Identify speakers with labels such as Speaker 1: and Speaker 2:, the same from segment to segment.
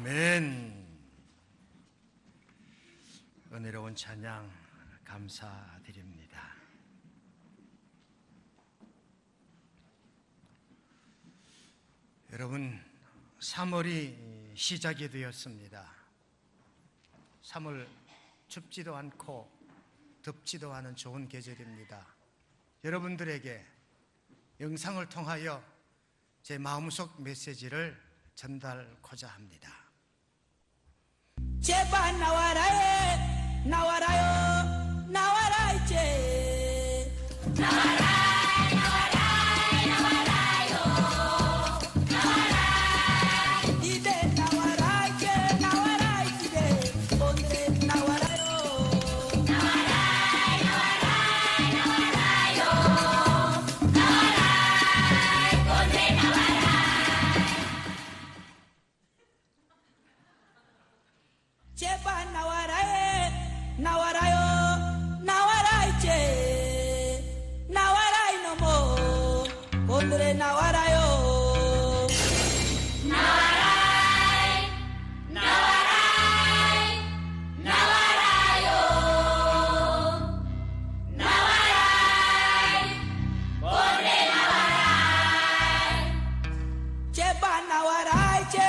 Speaker 1: 아멘. 은혜로운 찬양 감사드립니다. 여러분, 3월이 시작이 되었습니다. 3월 춥지도 않고 덥지도 않은 좋은 계절입니다. 여러분들에게 영상을 통하여 제 마음속 메시지를 전달하고자 합니다.
Speaker 2: 제발 나와라, 나와라요, 나와라 이제. 나와라, 나와라, 나와라요, 나와라. 이제 나와라, 이제 나와라 이제. 오늘은 나와라요. 나와라, 나와라, 나와라요, 나와라. 오늘 나와라. 제발 나와라, 나와라요, 나와라 이제. 나와라 이놈아, 오늘의 나와라요. 나와라, 나와라, 나와라요, 나와라, 오늘의 나와라. 제발 나와라 이제,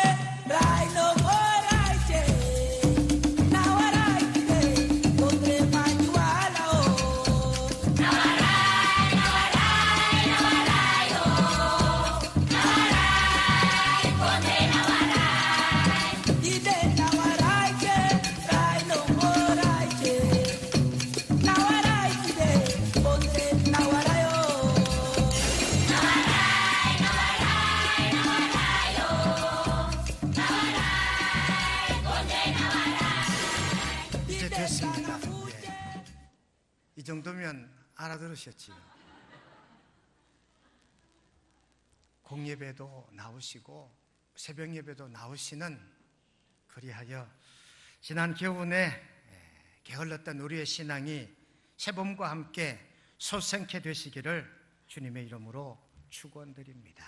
Speaker 2: 라이놈아 이제. 나와라 이제, 오늘의 많이 와라오. 나와라, 나와라, 나와라요, 나와라, 오늘 나와라. 이제 나와라 이제, 라이놈아 이제. 나와라 이제, 오늘의 나와라요. 나와라, 나와라, 나와라요, 나와라, 오늘 나와라.
Speaker 1: 이제 됐습니다. 예. 이 정도면 알아들으셨지요? 공예배도 나오시고 새벽 예배도 나오시는, 그리하여 지난 겨우내 게을렀던 우리의 신앙이 새봄과 함께 솟생케 되시기를 주님의 이름으로 축원드립니다.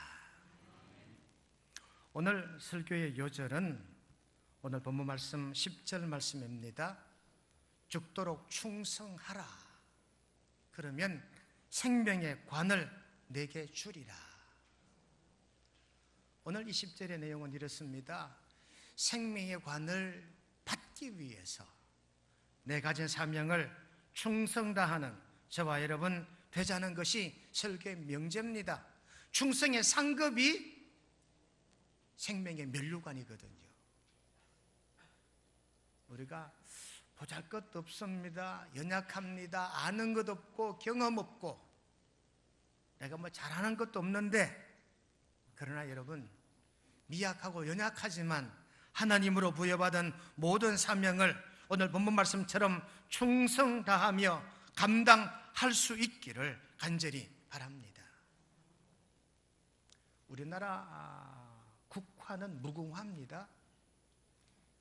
Speaker 1: 오늘 설교의 요절은 오늘 본문 말씀 10절 말씀입니다. 죽도록 충성하라. 그러면 생명의 관을 내게 주리라. 오늘 20절의 내용은 이렇습니다. 생명의 관을 받기 위해서 내 가진 사명을 충성 다하는 저와 여러분 되자는 것이 설교의 명제입니다. 충성의 상급이 생명의 면류관이거든요. 우리가 보잘것도 없습니다. 연약합니다. 아는 것 없고 경험 없고 내가 뭐 잘하는 것도 없는데, 그러나 여러분, 미약하고 연약하지만 하나님으로 부여받은 모든 사명을 오늘 본문 말씀처럼 충성 다하며 감당할 수 있기를 간절히 바랍니다. 우리나라 국화는 무궁화입니다.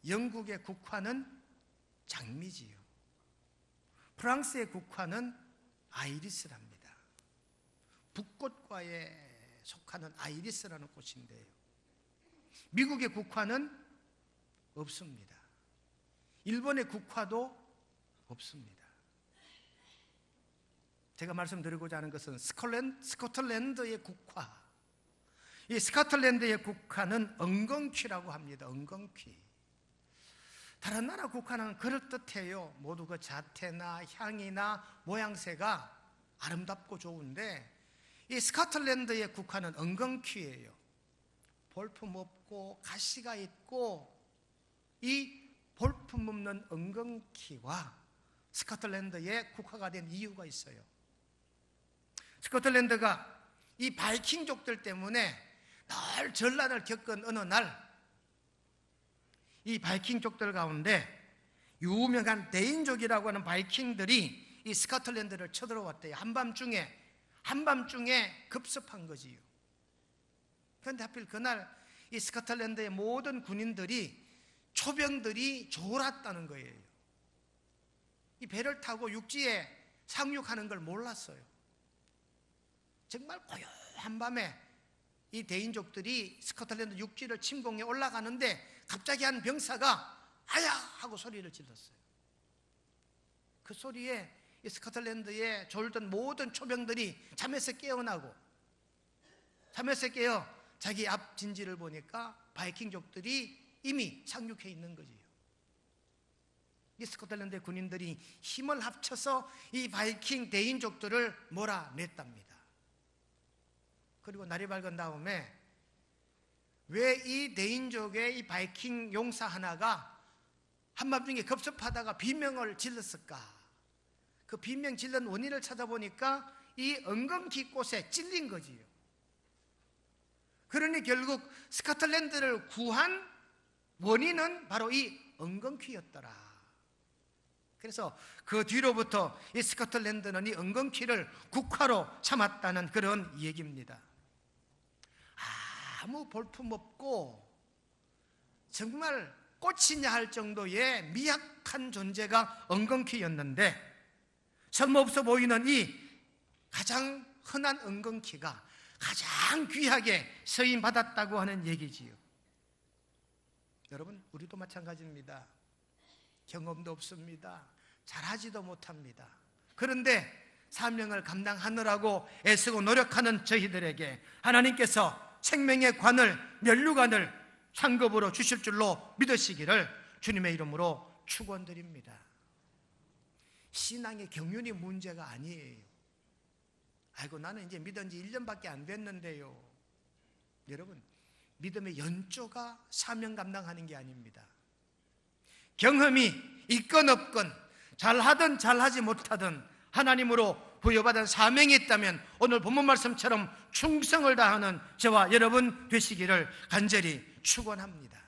Speaker 1: 영국의 국화는 장미지요. 프랑스의 국화는 아이리스랍니다. 북꽃과에 속하는 아이리스라는 꽃인데요. 미국의 국화는 없습니다. 일본의 국화도 없습니다. 제가 말씀드리고자 하는 것은 스코틀랜드의 국화. 이 스코틀랜드의 국화는 엉겅퀴라고 합니다. 엉겅퀴. 다른 나라 국화는 그럴듯해요. 모두 그 자태나 향이나 모양새가 아름답고 좋은데, 이 스코틀랜드의 국화는 엉겅퀴예요. 볼품 없고 가시가 있고, 이 볼품 없는 엉겅퀴와 스코틀랜드의 국화가 된 이유가 있어요. 스코틀랜드가 이 바이킹족들 때문에 늘 전란을 겪은 어느 날, 이 바이킹족들 가운데 유명한 데인족이라고 하는 바이킹들이 이 스코틀랜드를 쳐들어왔대요. 한밤중에 급습한 거지요. 그런데 하필 그날 이 스코틀랜드의 모든 군인들이, 초병들이 졸았다는 거예요. 이 배를 타고 육지에 상륙하는 걸 몰랐어요. 정말 고요한 밤에 이 대인족들이 스코틀랜드 육지를 침공해 올라가는데 갑자기 한 병사가 아야 하고 소리를 질렀어요. 그 소리에 이 스코틀랜드에 졸던 모든 초병들이 잠에서 깨어나고, 잠에서 깨어 자기 앞 진지를 보니까 바이킹족들이 이미 상륙해 있는 거지요. 이 스코틀랜드의 군인들이 힘을 합쳐서 이 바이킹 대인족들을 몰아냈답니다. 그리고 날이 밝은 다음에 왜 이 대인족의 이 바이킹 용사 하나가 한밤중에 급습하다가 비명을 질렀을까? 그 비명 질른 원인을 찾아보니까 이 엉겅퀴 꽃에 찔린 거지요. 그러니 결국 스코틀랜드를 구한 원인은 바로 이 엉겅퀴였더라. 그래서 그 뒤로부터 이 스코틀랜드는 이 엉겅퀴를 국화로 삼았다는 그런 얘기입니다. 아무 볼품없고 정말 꽃이냐 할 정도의 미약한 존재가 엉겅퀴였는데, 쓸모없어 보이는 이 가장 흔한 엉겅퀴가 가장 귀하게 쓰임받았다고 하는 얘기지요. 여러분, 우리도 마찬가지입니다. 경험도 없습니다. 잘하지도 못합니다. 그런데 사명을 감당하느라고 애쓰고 노력하는 저희들에게 하나님께서 생명의 관을, 면류관을 상급으로 주실 줄로 믿으시기를 주님의 이름으로 축원드립니다. 신앙의 경륜이 문제가 아니에요. 아이고, 나는 이제 믿은 지 1년밖에 안 됐는데요. 여러분, 믿음의 연조가 사명 감당하는 게 아닙니다. 경험이 있건 없건, 잘하든 잘하지 못하든 하나님으로 부여받은 사명이 있다면 오늘 본문 말씀처럼 충성을 다하는 저와 여러분 되시기를 간절히 축원합니다.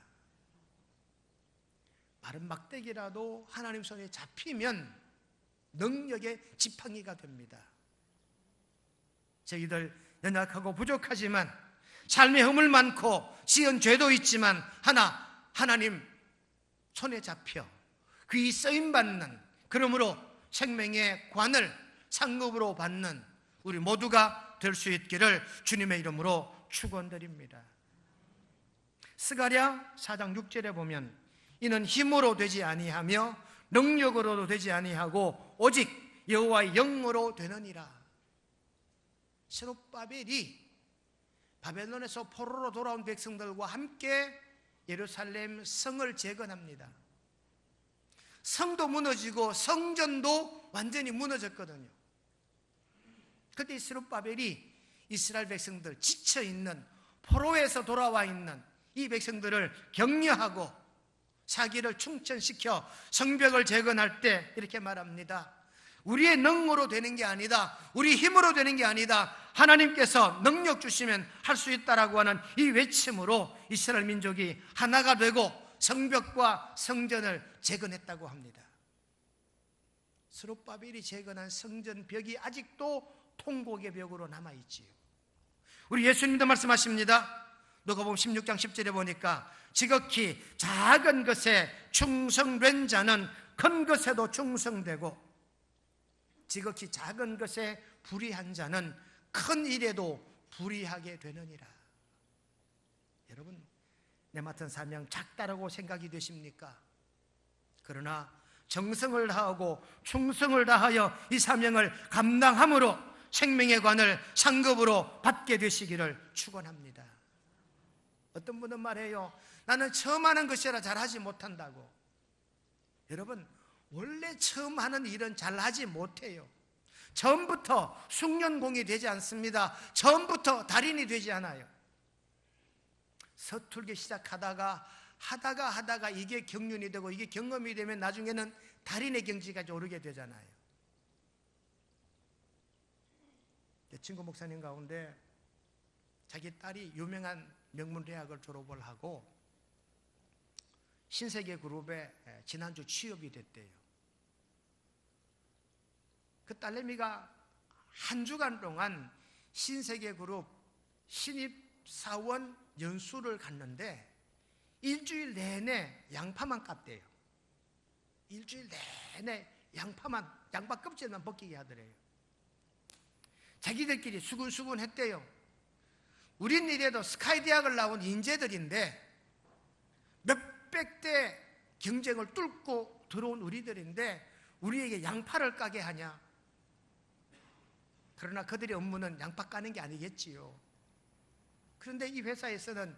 Speaker 1: 마른 막대기라도 하나님 손에 잡히면 능력의 지팡이가 됩니다. 저희들 연약하고 부족하지만, 삶의 허물 많고 지은 죄도 있지만 하나님 손에 잡혀 귀 쓰임받는, 그러므로 생명의 관을 상급으로 받는 우리 모두가 될 수 있기를 주님의 이름으로 축원드립니다. 스가랴 4장 6절에 보면 이는 힘으로 되지 아니하며 능력으로도 되지 아니하고 오직 여호와의 영으로 되느니라. 스룹바벨이 바벨론에서 포로로 돌아온 백성들과 함께 예루살렘 성을 재건합니다. 성도 무너지고 성전도 완전히 무너졌거든요. 그때 스룹바벨이 이스라엘 백성들, 지쳐있는, 포로에서 돌아와 있는 이 백성들을 격려하고 사기를 충천시켜 성벽을 재건할 때 이렇게 말합니다. 우리의 능으로 되는 게 아니다, 우리 힘으로 되는 게 아니다, 하나님께서 능력 주시면 할 수 있다라고 하는 이 외침으로 이스라엘 민족이 하나가 되고 성벽과 성전을 재건했다고 합니다. 스룹바벨이 재건한 성전 벽이 아직도 통곡의 벽으로 남아있지요. 우리 예수님도 말씀하십니다. 누가복음 16장 10절에 보니까 지극히 작은 것에 충성된 자는 큰 것에도 충성되고 지극히 작은 것에 불의한 자는 큰 일에도 불의하게 되느니라. 여러분, 내 맡은 사명 작다라고 생각이 되십니까? 그러나 정성을 다하고 충성을 다하여 이 사명을 감당함으로 생명의 관을 상급으로 받게 되시기를 축원합니다. 어떤 분은 말해요. 나는 처음 하는 것이라 잘하지 못한다고. 여러분, 원래 처음 하는 일은 잘하지 못해요. 처음부터 숙련공이 되지 않습니다. 처음부터 달인이 되지 않아요. 서툴게 시작하다가 하다가 이게 경륜이 되고 이게 경험이 되면 나중에는 달인의 경지까지 오르게 되잖아요. 친구 목사님 가운데 자기 딸이 유명한 명문대학을 졸업을 하고 신세계 그룹에 지난주 취업이 됐대요. 그 딸내미가 한 주간 동안 신세계 그룹 신입사원 연수를 갔는데 일주일 내내 양파만 깠대요. 일주일 내내 양파 껍질만 벗기게 하더래요. 자기들끼리 수근수근 했대요. 우린 이래도 스카이 대학을 나온 인재들인데 몇백 대 경쟁을 뚫고 들어온 우리들인데 우리에게 양파를 까게 하냐? 그러나 그들의 업무는 양파 까는 게 아니겠지요. 그런데 이 회사에서는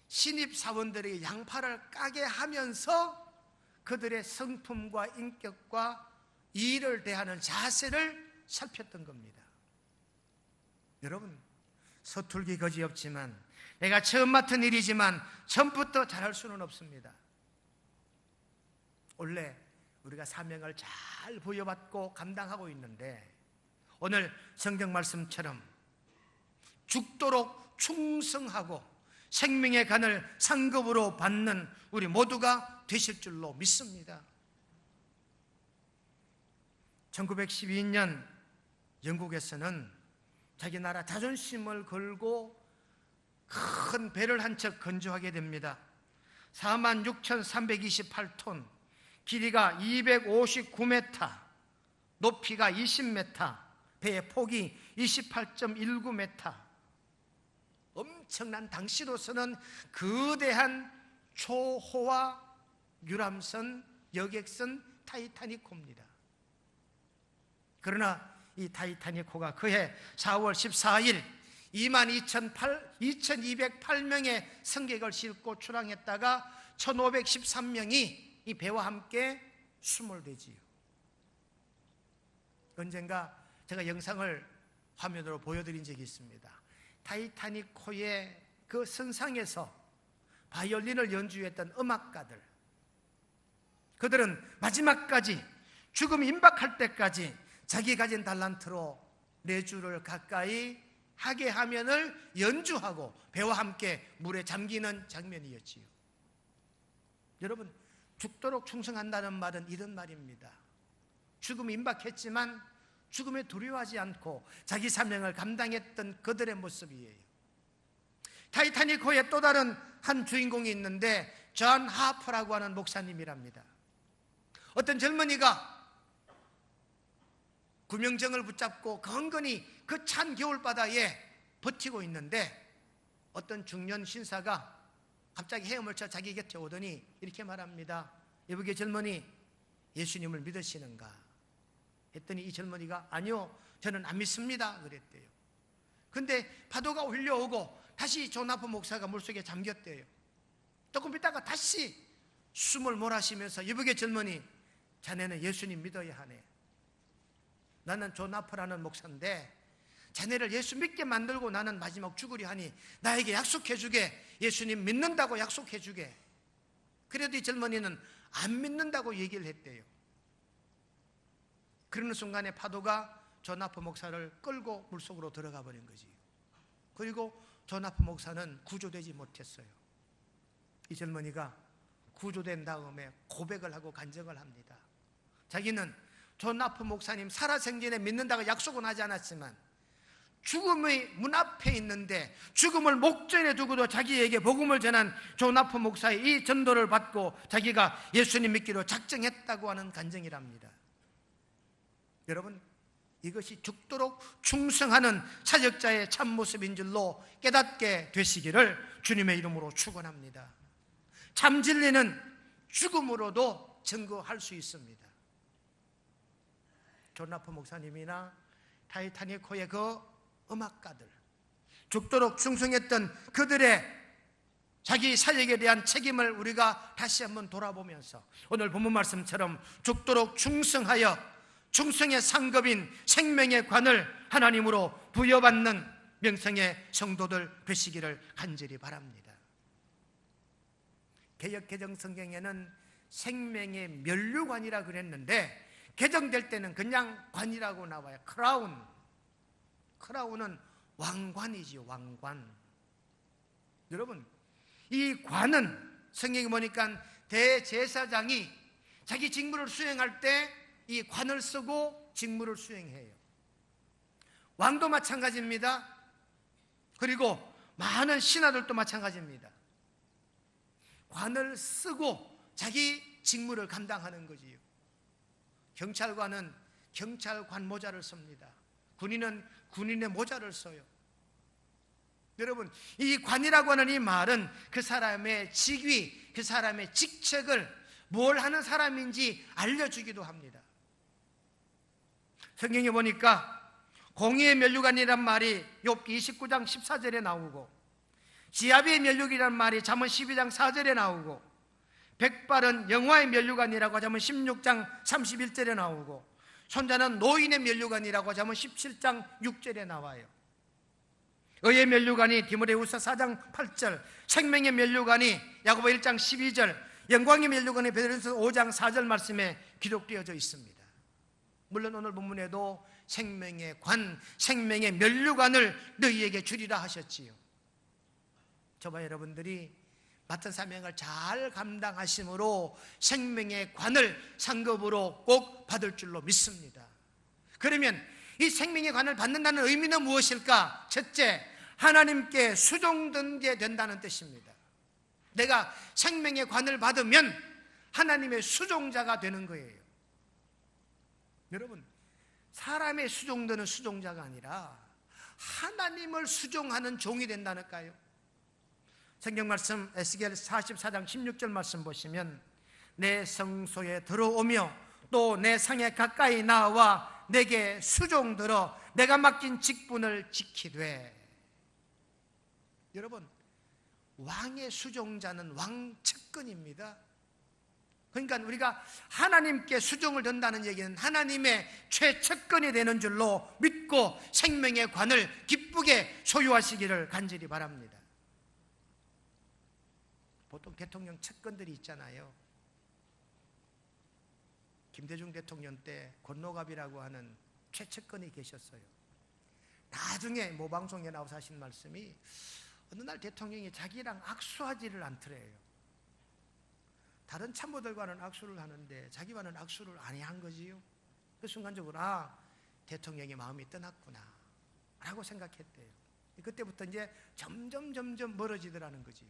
Speaker 1: 신입 사원들에게 양파를 까게 하면서 그들의 성품과 인격과 일을 대하는 자세를 살폈던 겁니다. 여러분, 서툴기 거지없지만 내가 처음 맡은 일이지만 처음부터 잘할 수는 없습니다. 원래 우리가 사명을 잘 부여받고 감당하고 있는데 오늘 성경 말씀처럼 죽도록 충성하고 생명의 간을 상급으로 받는 우리 모두가 되실 줄로 믿습니다. 1912년 영국에서는 자기 나라 자존심을 걸고 큰 배를 한 척 건조하게 됩니다. 46,328톤, 길이가 259m, 높이가 20m, 배의 폭이 28.19m, 엄청난 당시로서는 거대한 초호화 유람선, 여객선 타이타닉호입니다. 그러나 이 타이타닉호가 그해 4월 14일 22,8명의 승객을 싣고 출항했다가 1,513명이 이 배와 함께 수몰되지요. 언젠가 제가 영상을 화면으로 보여드린 적이 있습니다. 타이타닉호의 그 선상에서 바이올린을 연주했던 음악가들, 그들은 마지막까지 죽음이 임박할 때까지 자기 가진 달란트로 4주를 가까이 하게 하면을 연주하고 배와 함께 물에 잠기는 장면이었지요. 여러분, 죽도록 충성한다는 말은 이런 말입니다. 죽음이 임박했지만 죽음에 두려워하지 않고 자기 사명을 감당했던 그들의 모습이에요. 타이타닉호의 또 다른 한 주인공이 있는데 존 하퍼라고 하는 목사님이랍니다. 어떤 젊은이가 구명정을 붙잡고 건건히 그 찬 겨울바다에 버티고 있는데 어떤 중년 신사가 갑자기 헤엄을 쳐 자기 곁에 오더니 이렇게 말합니다. 여보게 젊은이, 예수님을 믿으시는가? 했더니 이 젊은이가 아니요, 저는 안 믿습니다 그랬대요. 근데 파도가 올려오고 다시 존 하퍼 목사가 물속에 잠겼대요. 조금 있다가 다시 숨을 몰아쉬면서 여보게 젊은이, 자네는 예수님 믿어야 하네. 나는 존 하퍼라는 목사인데 자네를 예수 믿게 만들고 나는 마지막 죽으려 하니 나에게 약속해 주게. 예수님 믿는다고 약속해 주게. 그래도 이 젊은이는 안 믿는다고 얘기를 했대요. 그러는 순간에 파도가 존 하퍼 목사를 끌고 물속으로 들어가 버린 거지. 그리고 존 하퍼 목사는 구조되지 못했어요. 이 젊은이가 구조된 다음에 고백을 하고 간증을 합니다. 자기는 존 하퍼 목사님 살아생전에 믿는다고 약속은 하지 않았지만 죽음의 문 앞에 있는데 죽음을 목전에 두고도 자기에게 복음을 전한 존 하퍼 목사의 이 전도를 받고 자기가 예수님 믿기로 작정했다고 하는 간증이랍니다. 여러분, 이것이 죽도록 충성하는 사역자의 참모습인 줄로 깨닫게 되시기를 주님의 이름으로 축원합니다. 참 진리는 죽음으로도 증거할 수 있습니다. 존 하퍼 목사님이나 타이타닉호의 그 음악가들, 죽도록 충성했던 그들의 자기 사역에 대한 책임을 우리가 다시 한번 돌아보면서 오늘 본문 말씀처럼 죽도록 충성하여 충성의 상급인 생명의 관을 하나님으로 부여받는 명성의 성도들 되시기를 간절히 바랍니다. 개역 개정 성경에는 생명의 면류관이라 그랬는데 개정될 때는 그냥 관이라고 나와요. 크라운은 왕관이지요. 왕관. 여러분, 이 관은 성경에 보니까 대제사장이 자기 직무를 수행할 때 이 관을 쓰고 직무를 수행해요. 왕도 마찬가지입니다. 그리고 많은 신하들도 마찬가지입니다. 관을 쓰고 자기 직무를 감당하는 거지요. 경찰관은 경찰관 모자를 씁니다. 군인은 군인의 모자를 써요. 여러분, 이 관이라고 하는 이 말은 그 사람의 직위, 그 사람의 직책을 뭘 하는 사람인지 알려주기도 합니다. 성경에 보니까 공의의 면류관이란 말이 욥기 29장 14절에 나오고, 지아비의 면류관이란 말이 잠언 12장 4절에 나오고, 백발은 영화의 면류관이라고 잠언 16장 31절에 나오고, 손자는 노인의 면류관이라고 잠언 17장 6절에 나와요. 의의 면류관이 디모데후서 4장 8절, 생명의 면류관이 야고보 1장 12절, 영광의 면류관이 베드로후서 5장 4절 말씀에 기록되어져 있습니다. 물론 오늘 본문에도 생명의 관, 생명의 면류관을 너희에게 주리라 하셨지요. 저와 여러분들이 맡은 사명을 잘 감당하심으로 생명의 관을 상급으로 꼭 받을 줄로 믿습니다. 그러면 이 생명의 관을 받는다는 의미는 무엇일까? 첫째, 하나님께 수종되게 된다는 뜻입니다. 내가 생명의 관을 받으면 하나님의 수종자가 되는 거예요. 여러분, 사람의 수종되는 수종자가 아니라 하나님을 수종하는 종이 된다니까요. 성경 말씀 에스겔 44장 16절 말씀 보시면, 내 성소에 들어오며 또 내 상에 가까이 나와 내게 수종들어 내가 맡긴 직분을 지키되. 여러분, 왕의 수종자는 왕측근입니다. 그러니까 우리가 하나님께 수종을 든다는 얘기는 하나님의 최측근이 되는 줄로 믿고 생명의 관을 기쁘게 소유하시기를 간절히 바랍니다. 보통 대통령 측근들이 있잖아요. 김대중 대통령 때 권노갑이라고 하는 최측근이 계셨어요. 나중에 모방송에 나와서 하신 말씀이, 어느 날 대통령이 자기랑 악수하지를 않더래요. 다른 참모들과는 악수를 하는데 자기와는 악수를 아니한 거지요. 그 순간적으로 대통령의 마음이 떠났구나 라고 생각했대요. 그때부터 이제 점점 멀어지더라는 거지요.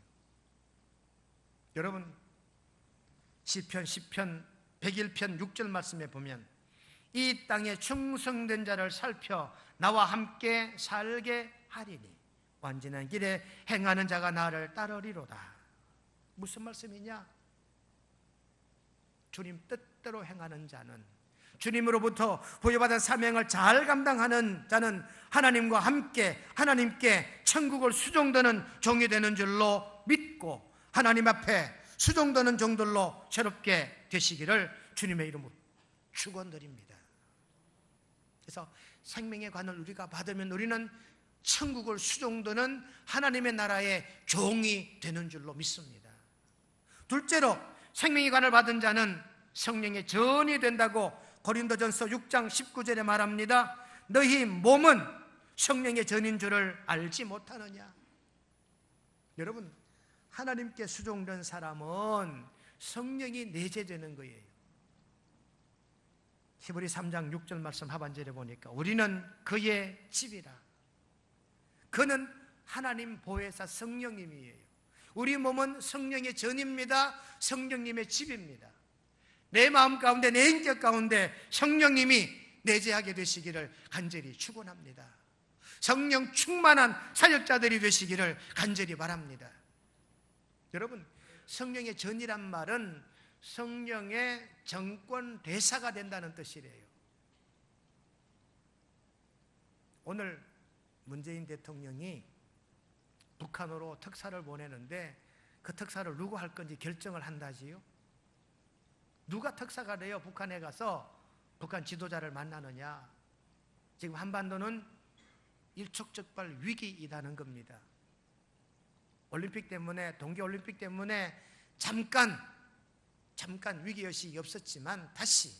Speaker 1: 여러분, 시편 101편 6절 말씀에 보면, 이 땅에 충성된 자를 살펴 나와 함께 살게 하리니 완전한 길에 행하는 자가 나를 따르리로다. 무슨 말씀이냐? 주님 뜻대로 행하는 자는, 주님으로부터 부여받은 사명을 잘 감당하는 자는 하나님과 함께 하나님께 천국을 수종되는 종이 되는 줄로 믿고 하나님 앞에 수종되는 종들로 새롭게 되시기를 주님의 이름으로 축원드립니다. 그래서 생명의 관을 우리가 받으면 우리는 천국을 수종되는 하나님의 나라의 종이 되는 줄로 믿습니다. 둘째로, 생명의 관을 받은 자는 성령의 전이 된다고 고린도전서 6장 19절에 말합니다. 너희 몸은 성령의 전인 줄을 알지 못하느냐? 여러분, 하나님께 수종된 사람은 성령이 내재되는 거예요. 히브리 3장 6절 말씀 하반절에 보니까, 우리는 그의 집이라. 그는 하나님 보혜사 성령님이에요. 우리 몸은 성령의 전입니다. 성령님의 집입니다. 내 마음 가운데, 내 인격 가운데 성령님이 내재하게 되시기를 간절히 축원합니다. 성령 충만한 사역자들이 되시기를 간절히 바랍니다. 여러분, 성령의 전이란 말은 성령의 정권 대사가 된다는 뜻이래요. 오늘 문재인 대통령이 북한으로 특사를 보내는데 그 특사를 누구 할 건지 결정을 한다지요. 누가 특사가 돼요? 북한에 가서 북한 지도자를 만나느냐. 지금 한반도는 일촉즉발 위기이다는 겁니다. 올림픽 때문에, 동계올림픽 때문에 잠깐 위기의식이 없었지만 다시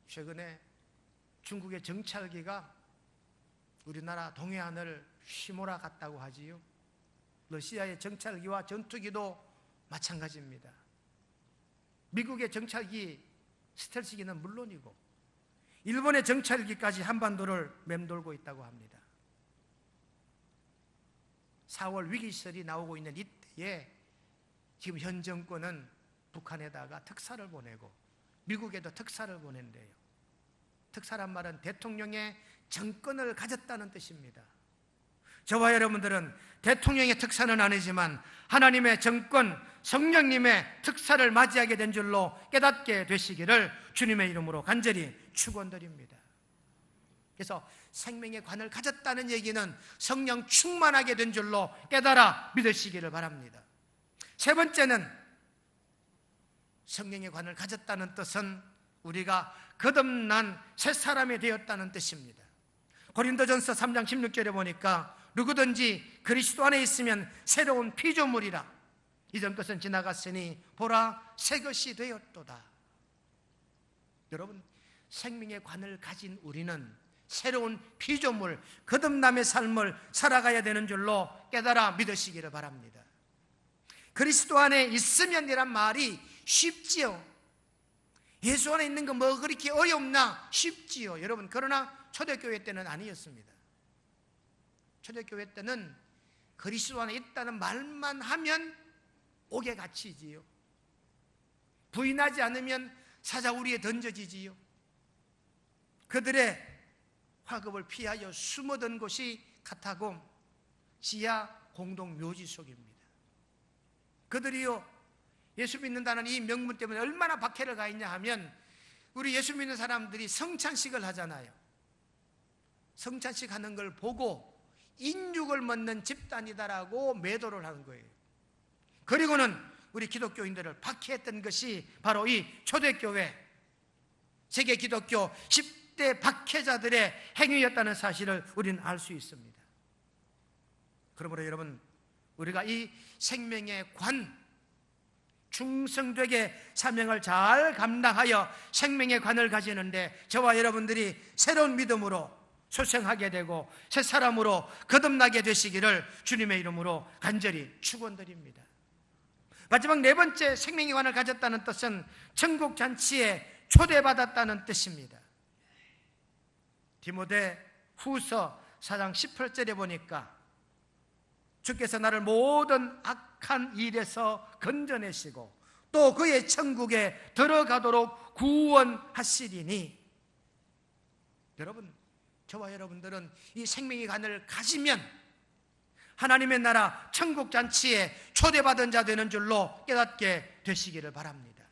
Speaker 1: 최근에 중국의 정찰기가 우리나라 동해안을 휘몰아갔다고 하지요. 러시아의 정찰기와 전투기도 마찬가지입니다. 미국의 정찰기, 스텔스기는 물론이고 일본의 정찰기까지 한반도를 맴돌고 있다고 합니다. 4월 위기설이 나오고 있는 이때에 지금 현 정권은 북한에다가 특사를 보내고 미국에도 특사를 보낸대요. 특사란 말은 대통령의 정권을 가졌다는 뜻입니다. 저와 여러분들은 대통령의 특사는 아니지만 하나님의 정권, 성령님의 특사를 맞이하게 된 줄로 깨닫게 되시기를 주님의 이름으로 간절히 축원드립니다. 그래서 생명의 관을 가졌다는 얘기는 성령 충만하게 된 줄로 깨달아 믿으시기를 바랍니다. 세 번째는 성령의 관을 가졌다는 뜻은 우리가 거듭난 새 사람이 되었다는 뜻입니다. 고린도전서 3장 16절에 보니까 누구든지 그리스도 안에 있으면 새로운 피조물이라 이전 것은 지나갔으니 보라 새 것이 되었도다. 여러분, 생명의 관을 가진 우리는 새로운 피조물, 거듭남의 삶을 살아가야 되는 줄로 깨달아 믿으시기를 바랍니다. 그리스도 안에 있으면이란 말이 쉽지요. 예수 안에 있는 거 뭐 그렇게 어렵나? 쉽지요. 여러분, 그러나 초대교회 때는 아니었습니다. 초대교회 때는 그리스도 안에 있다는 말만 하면 옥에 갇히지요. 부인하지 않으면 사자우리에 던져지지요. 그들의 화급을 피하여 숨어든 곳이 카타콤 지하 공동 묘지 속입니다. 그들이요, 예수 믿는다는 이 명문 때문에 얼마나 박해를 가했냐 하면 우리 예수 믿는 사람들이 성찬식을 하잖아요. 성찬식 하는 걸 보고 인육을 먹는 집단이다라고 매도를 하는 거예요. 그리고는 우리 기독교인들을 박해했던 것이 바로 이 초대교회 세계 기독교 10대 박해자들의 행위였다는 사실을 우리는 알 수 있습니다. 그러므로 여러분, 우리가 이 생명의 관, 충성되게 사명을 잘 감당하여 생명의 관을 가지는데 저와 여러분들이 새로운 믿음으로 소생하게 되고 새 사람으로 거듭나게 되시기를 주님의 이름으로 간절히 축원드립니다. 마지막 네 번째 생명의 관을 가졌다는 뜻은 천국 잔치에 초대받았다는 뜻입니다. 디모데 후서 4장 18절에 보니까 주께서 나를 모든 악한 일에서 건져내시고 또 그의 천국에 들어가도록 구원하시리니, 여러분, 저와 여러분들은 이 생명의 관을 가지면 하나님의 나라 천국 잔치에 초대받은 자 되는 줄로 깨닫게 되시기를 바랍니다.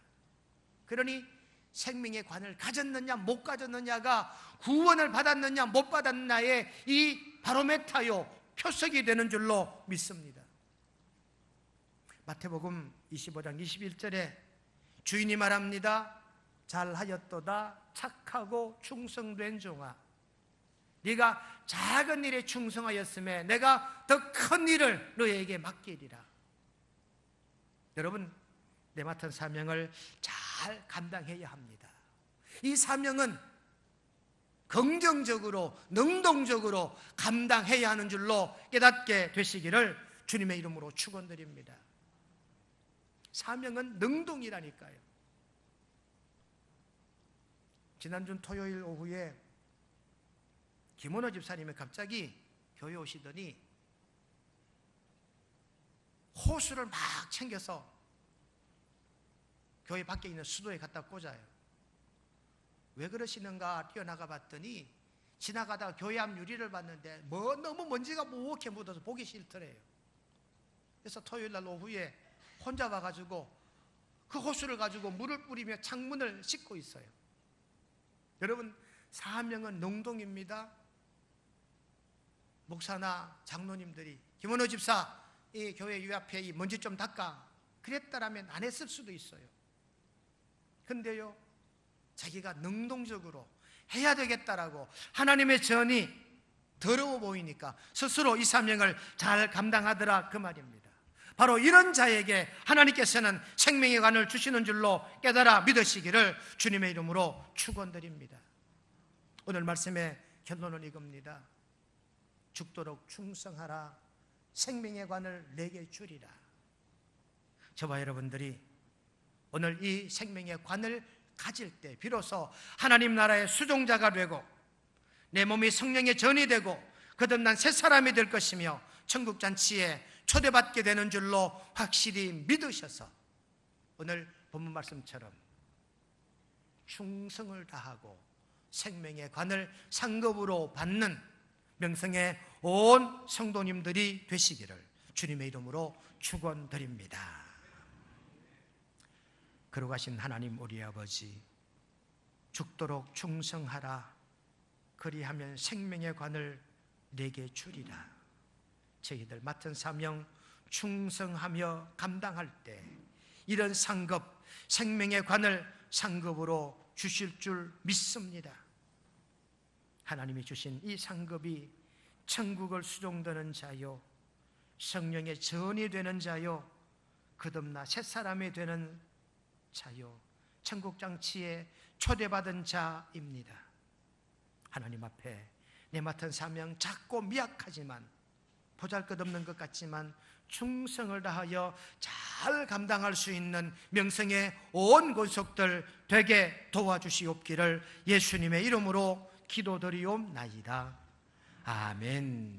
Speaker 1: 그러니 생명의 관을 가졌느냐 못 가졌느냐가 구원을 받았느냐 못 받았느냐의 이 바로메타요, 표석이 되는 줄로 믿습니다. 마태복음 25장 21절에 주인이 말합니다. 잘하였도다 착하고 충성된 종아, 네가 작은 일에 충성하였음에 내가 더 큰 일을 너에게 맡기리라. 여러분, 내 맡은 사명을 잘 감당해야 합니다. 이 사명은 긍정적으로 능동적으로 감당해야 하는 줄로 깨닫게 되시기를 주님의 이름으로 축원드립니다. 사명은 능동이라니까요. 지난주 토요일 오후에 김원호 집사님이 갑자기 교회 오시더니 호수를 막 챙겨서 교회 밖에 있는 수도에 갖다 꽂아요. 왜 그러시는가 뛰어나가 봤더니 지나가다가 교회 앞 유리를 봤는데 너무 먼지가 무겁게 묻어서 보기 싫더래요. 그래서 토요일 날 오후에 혼자 와가지고 그 호수를 가지고 물을 뿌리며 창문을 씻고 있어요. 여러분, 사명은 능동입니다. 목사나 장로님들이 김원호 집사 이 교회 유 앞에 이 먼지 좀 닦아 그랬다라면 안 했을 수도 있어요. 근데요, 자기가 능동적으로 해야 되겠다라고 하나님의 전이 더러워 보이니까 스스로 이 사명을 잘 감당하더라, 그 말입니다. 바로 이런 자에게 하나님께서는 생명의 관을 주시는 줄로 깨달아 믿으시기를 주님의 이름으로 축원드립니다. 오늘 말씀의 결론은 이겁니다. 죽도록 충성하라. 생명의 관을 내게 주리라. 저와 여러분들이 오늘 이 생명의 관을 가질 때 비로소 하나님 나라의 수종자가 되고 내 몸이 성령의 전이 되고 거듭난 새 사람이 될 것이며 천국 잔치에 초대받게 되는 줄로 확실히 믿으셔서 오늘 본문 말씀처럼 충성을 다하고 생명의 관을 상급으로 받는 명성의 온 성도님들이 되시기를 주님의 이름으로 축원드립니다. 거룩하신 하나님 우리 아버지, 죽도록 충성하라. 그리하면 생명의 관을 내게 주리라. 저희들 맡은 사명 충성하며 감당할 때 이런 상급, 생명의 관을 상급으로 주실 줄 믿습니다. 하나님이 주신 이 상급이 천국을 수종드는 자요, 성령의 전이 되는 자요, 거듭나 새사람이 되는 자요, 천국장치에 초대받은 자입니다. 하나님 앞에 내 맡은 사명 작고 미약하지만, 보잘것없는 것 같지만 충성을 다하여 잘 감당할 수 있는 명성의 온 권속들 되게 도와주시옵기를 예수님의 이름으로 기도드리옵나이다. 아멘.